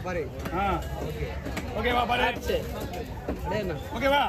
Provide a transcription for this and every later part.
பாரு ஓகேவா பாரு ஓகேவா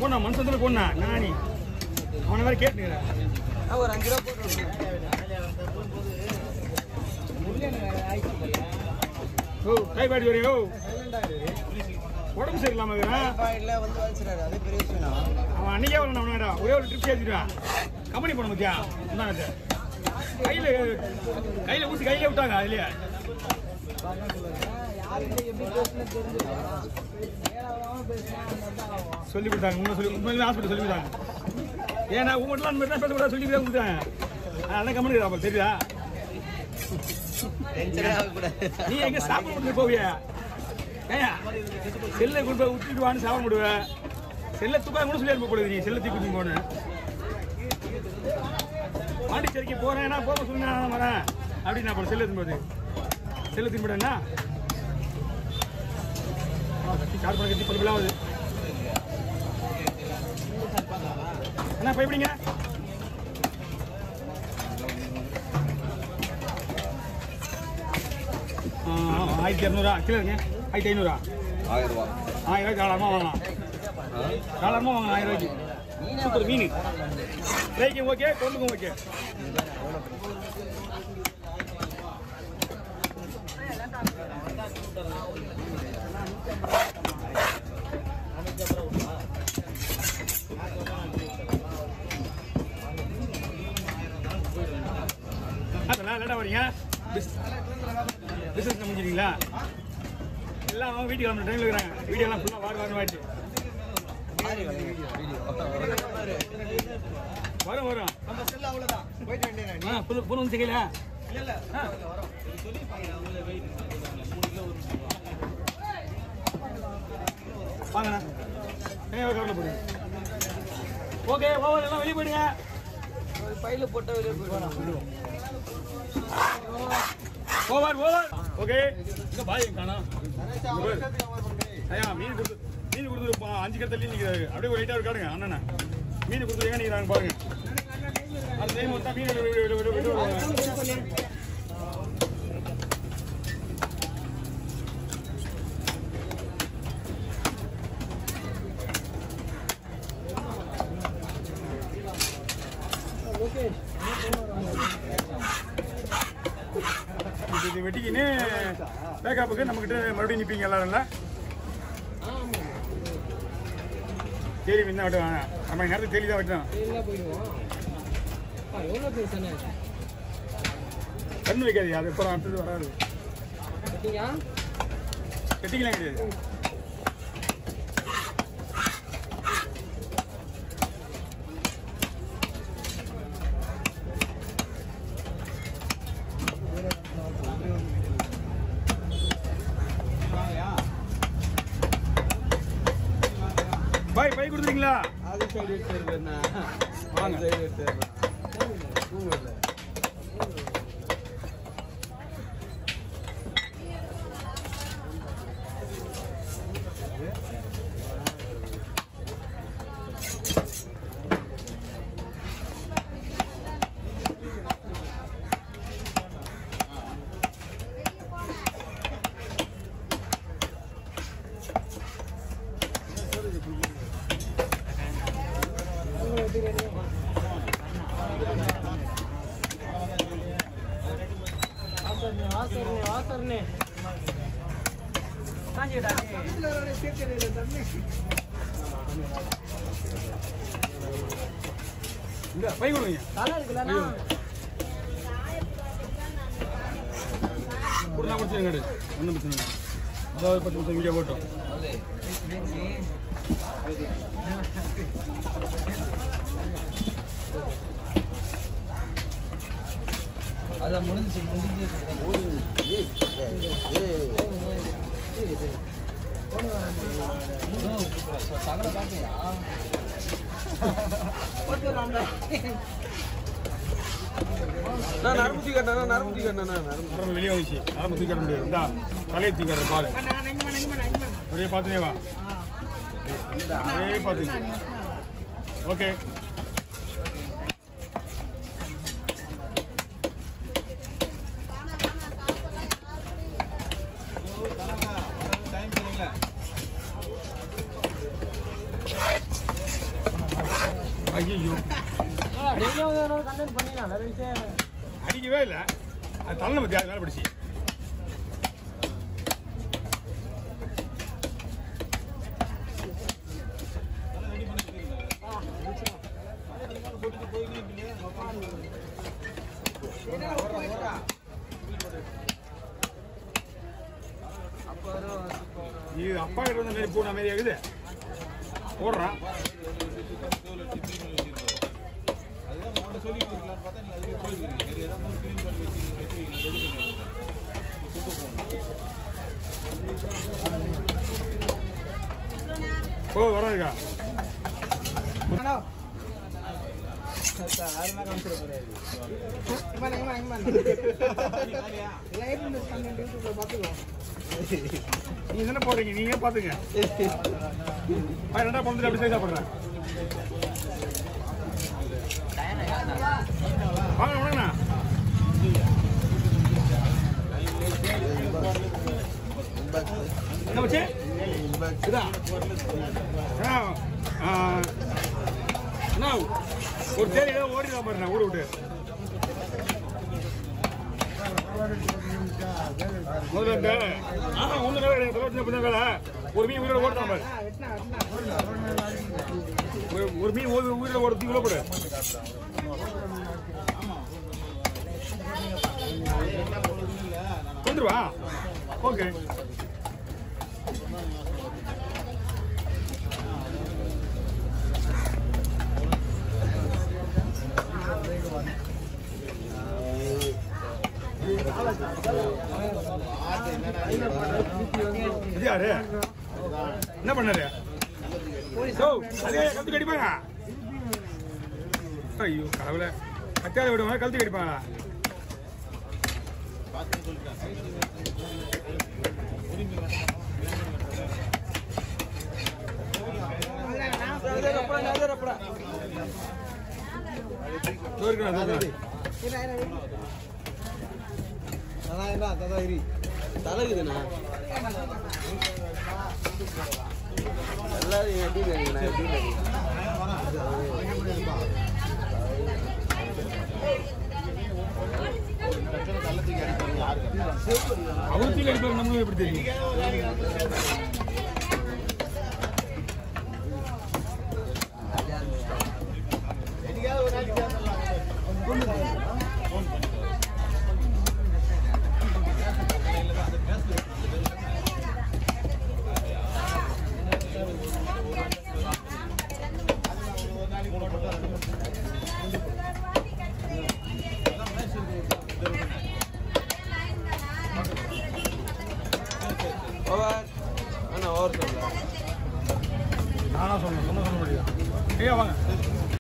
போனா மனுஷத்துல போனா நானி அவனை மாதிரி கேட்டுக்கிறேன் ஒரு 5 ரூபா போட்டு கை பாடி வரையோ உடம்பு சரியில்லாம அதே பெரிய விஷயம் அவன் அன்னைக்கே வரணும் அவனடா ஒரே ஒரு ட்ரிப் ஏற்றிடுவான் கம்பெனி போன மத்தியா என்ன கையில ஊசி கையில விட்டாங்க அதுலயே சொல்லி கொடுத்தாங்க உண்மையிலே ஹாஸ்பிட்டல் சொல்லி கொடுத்தாங்க ஏன்னா உங்கள்கிட்ட அந்த மாதிரி தான் பேசக்கூடாது சொல்லி தான் கொடுத்தாங்க அதான் கம்பெனி தெரியுதா நீ எங்க சாப்பிட முடியும் போவியா ஏயா செல்லை கொண்டு போய் விட்டுட்டு வான்னு சாப்பிட முடிவேன் செல்லை தூக்கம் கூட சொல்லி அனுப்பக்கூடாது நீ செல்லை தூக்கி போன பாண்டிச்சேரிக்கு போறேன் நான் போக சொல்லுங்க நான் வரேன் அப்படின்னு நான் செல்லை திரும்போது செல்லை திரும்பிட்டேன்னா சார் பண்ண கட்டி பல்பெல்லாம் வருது என்ன பயப்படிங்க ஆயிரத்தி 200 கிலோ இருங்க 1500 1000 தாராளமாக வாங்கலாம் தாராளமாக வாங்கலாம் 1000 ரூபாய்க்கு சூப்பர் மீன் ஃப்ரைக்கும் ஓகே கொண்டுக்கும் ஓகே அதெல்லாம் லேட்டாக வரீங்க பிஸ்னஸ் முடிஞ்சிட்டீங்களா எல்லாம் அவங்க வீட்டுக்கு கிளம்புற டைமில் இருக்கிறாங்க வீடியோலாம் ஃபுல்லாக வாரம் ஆயிடுச்சு வரும் புது வந்து செய்யல வாங்கண்ணா கவலை போடுங்க ஓகே ஓவர் எல்லாம் வெளியே போயிடுங்க பையில போட்டால் வெளியே போயிடுவோம் ஓவர் ஓகே இங்கே பாய் காணா ஐயா மீன் கொடுத்துரு 5 கத்தள்ளி நிற்கிறாரு அப்படியே ஒரு லைட்டாக இருக்காடுங்க அண்ணா மீன் கொடுத்து எங்கே நிற்கிறாங்க பாருங்க அந்த டைம் வந்தா மீன் இது வெட்டிக்கின்னு பேக்கப்புக்கு நம்மக்கிட்ட மறுபடியும் நிற்பீங்க எல்லாரும்ல தேலி மீன் தான் வெட்டுவாங்க நம்ம நேரத்துக்கு தேலி தான் வெட்டணும் கண்ணு வைக்காது அது எப்போ அடுத்தது வராது கட்டிக்கலாம் கிடையாது பாய் பை கொடுத்துறீங்களா அது சைடு எடுத்துருக்கேண்ணா வாங்க சைடு எடுத்துருக்கேன் வாசர்னே பை கொடுங்க நல்லா இருக்குல்ல ஒரு நாள் முடிச்சுருங்க ஒன்றும் பிரச்சனை இல்லை. அதாவது 10 நிமிஷம் வீடியோ போட்டோம். அதான் முடிஞ்சு சகல பாத்தியா நரம்பு தூக்கண்ணா நரம்பு வெளியே வந்துச்சு. நரம்பு தூக்கிட முடியாது. இந்தா தலையை தூக்கிற பால் அப்படியே பார்த்துனே வா. அப்படியே பார்த்துங்க. ஓகே ஐயோ அடிக்கவே இல்லை. அது தள்ள பற்றி அது மேலே பிடிச்சி இது அப்பா கிட்ட வந்த மாரி பூனை மாரி ஆகுது. போடுறான் ஓ வராதுக்கா. நீங்க என்ன போடுறீங்க? நீங்க பாத்துங்க. ரெண்டா பழத்துல அப்படி சைஸா போடுறேன். வாங்க வாங்கண்ணா. என்ன வச்சு இதான் ஒரு தேடி ஓடிதான் பாருண்ணா ஊரை விட்டு. முதல்ல ஒரு மீன் உயிரோட ஓடுதான் பாரு. ஒரு மீன் உயிரோட ஓடுறது இவ்வளோ போடு. வந்துருவா. ஓகே யாரு என்ன பண்ணாரு? அதே கழுத்து கடிப்பாங்க. ஐயோ கடவுளை கத்தியால விடுவாங்க. கழுத்து கடிப்பாங்க. தலைக்குதுண்ணா எல்லாரும் அவரு தீ அடிப்பாரு. நம்மளும் எப்படி தெரியும்? நானா சொன்னேன். சொல்ல முடியாது. ஐயா வாங்க.